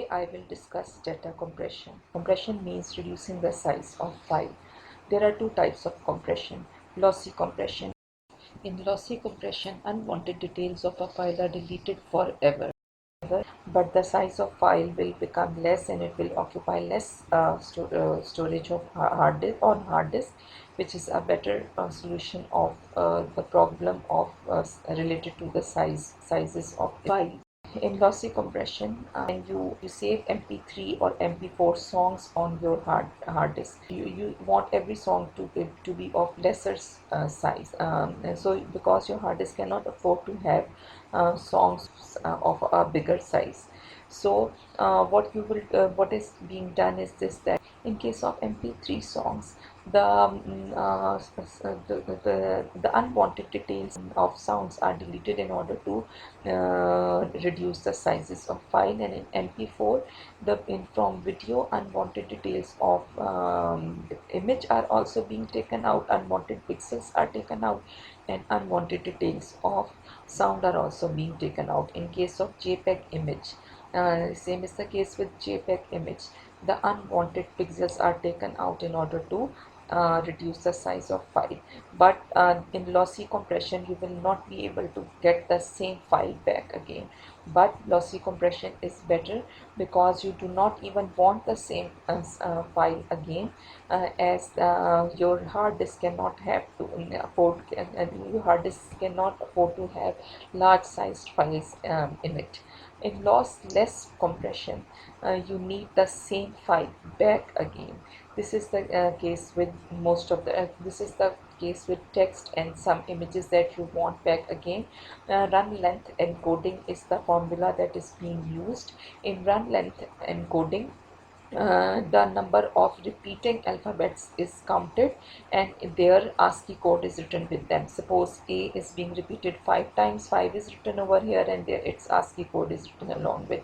Today I will discuss data compression. Compression means reducing the size of file. There are two types of compression. Lossy compression. In lossy compression, unwanted details of a file are deleted forever, but the size of file will become less and it will occupy less storage of hard disk, which is a better solution of the problem of related to the sizes of file. In lossy compression, you save MP3 or MP4 songs on your hard disk. You want every song to be of lesser size, and so because your hard disk cannot afford to have songs of a bigger size. So what is being done is this, that in case of MP3 songs, the unwanted details of sounds are deleted in order to reduce the sizes of file, and in MP4 from video, unwanted details of image are also being taken out, unwanted pixels are taken out, and unwanted details of sound are also being taken out. In case of JPEG image, same is the case with JPEG image. The unwanted pixels are taken out in order to reduce the size of file. But in lossy compression, you will not be able to get the same file back again. But lossy compression is better because you do not even want the same file again, as your hard disk cannot have to afford, your hard disk cannot afford to have large sized files in it. In lossless compression, you need the same file back again. This is the case with most of the this is the case with text and some images that you want back again. Run length encoding is the formula that is being used. In run length encoding, the number of repeating alphabets is counted and their ASCII code is written with them. Suppose A is being repeated 5 times, 5 is written over here and there its ASCII code is written along with.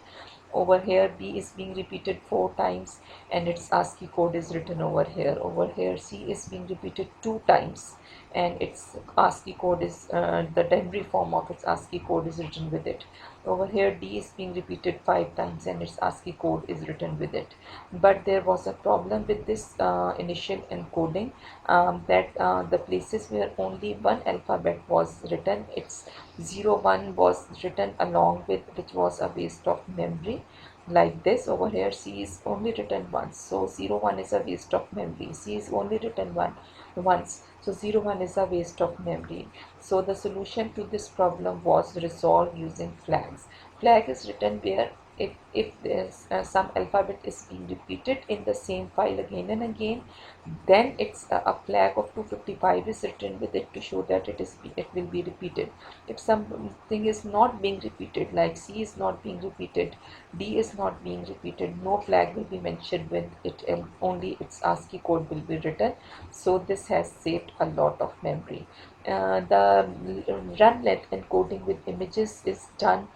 Over here B is being repeated 4 times and its ASCII code is written over here. Over here C is being repeated 2 times and its ASCII code is the dictionary form of its ASCII code is written with it. Over here D is being repeated 5 times and its ASCII code is written with it. But there was a problem with this initial encoding, that the places where only one alphabet was written, its 01 was written along with, which was a waste of memory. Like this, over here C is only written once, so 01 is a waste of memory. C is only written once, so 01 is a waste of memory. So the solution to this problem was resolved using flags. Flag is written where if there's some alphabet is being repeated in the same file again and again, then it's a flag of 255 is written with it to show that it will be repeated. If something is not being repeated, like C is not being repeated, D is not being repeated, no flag will be mentioned with it and only its ASCII code will be written. So this has saved a lot of memory. The run length encoding with images is done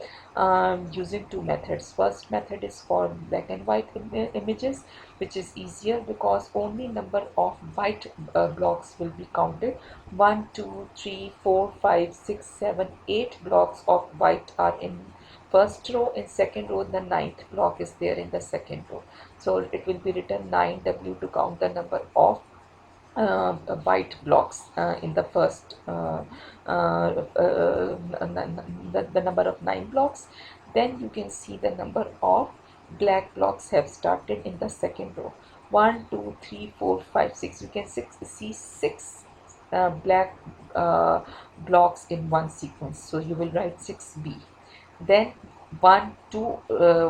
using two methods. First method is for black and white images, which is easier because only number of byte blocks will be counted. 1, 2, 3, 4, 5, 6, 7, 8 blocks of byte are in first row. In second row, the ninth block is there in the second row. So it will be written 9W to count the number of byte blocks in the first the number of 9 blocks. Then you can see the number of black blocks have started in the second row. 1, 2, 3, 4, 5, 6. You can see 6 black blocks in one sequence, so you will write 6B. Then 1, 2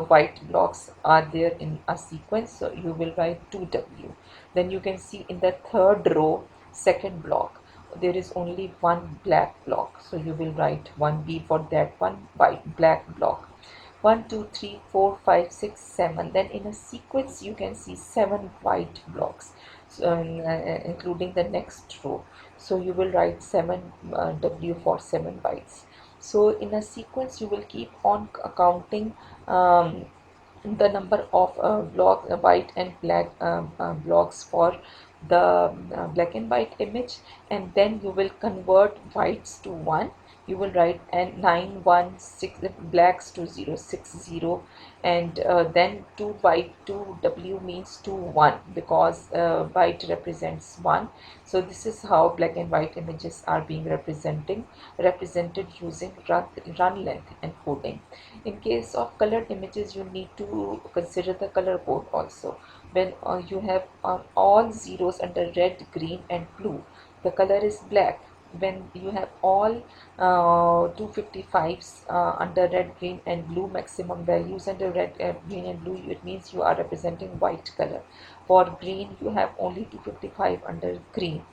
white blocks are there in a sequence, so you will write 2W. Then you can see in the third row, second block, there is only one black block, so you will write 1B for that one white black block. 1, 2, 3, 4, 5, 6, 7. Then in a sequence you can see 7 white blocks, so, including the next row. So you will write 7W for 7 bytes. So in a sequence you will keep on counting the number of white and black blocks for the black and white image, and then you will convert whites to 1 you will write and 916 blacks 2060, and then 2 white 2 w means 2 1 because white represents 1. So this is how black and white images are being represented using run length encoding. In case of colored images, you need to consider the color code also. When you have all zeros under red, green and blue, the color is black. When you have all 255s under red, green and blue maximum values under red, green and blue, it means you are representing white color. For green, you have only 255 under green.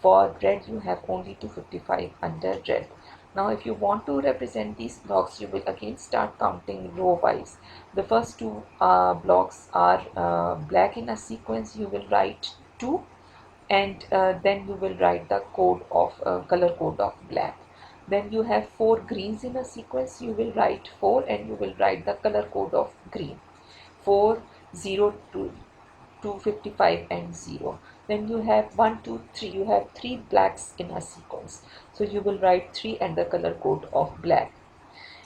For red, you have only 255 under red. Now, if you want to represent these blocks, you will again start counting row wise. The first two blocks are black in a sequence. You will write 2, and then you will write the code of color code of black. Then you have 4 greens in a sequence. You will write 4 and you will write the color code of green. 4 0 2 255 and 0. Then you have 1 2 3. You have 3 blacks in a sequence, so you will write 3 and the color code of black.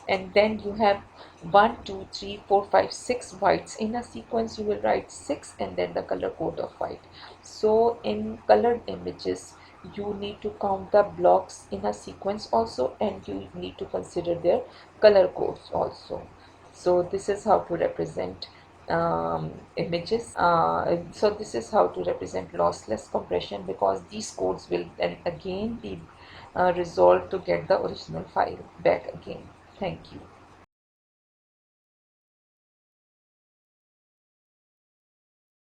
And then you have 1 2 3 4 5 6 whites in a sequence. You will write 6 and then the color code of white. So in colored images, you need to count the blocks in a sequence also, and you need to consider their color codes also. So this is how to represent images. So this is how to represent lossless compression, because these codes will then again be resolved to get the original file back again. Thank you.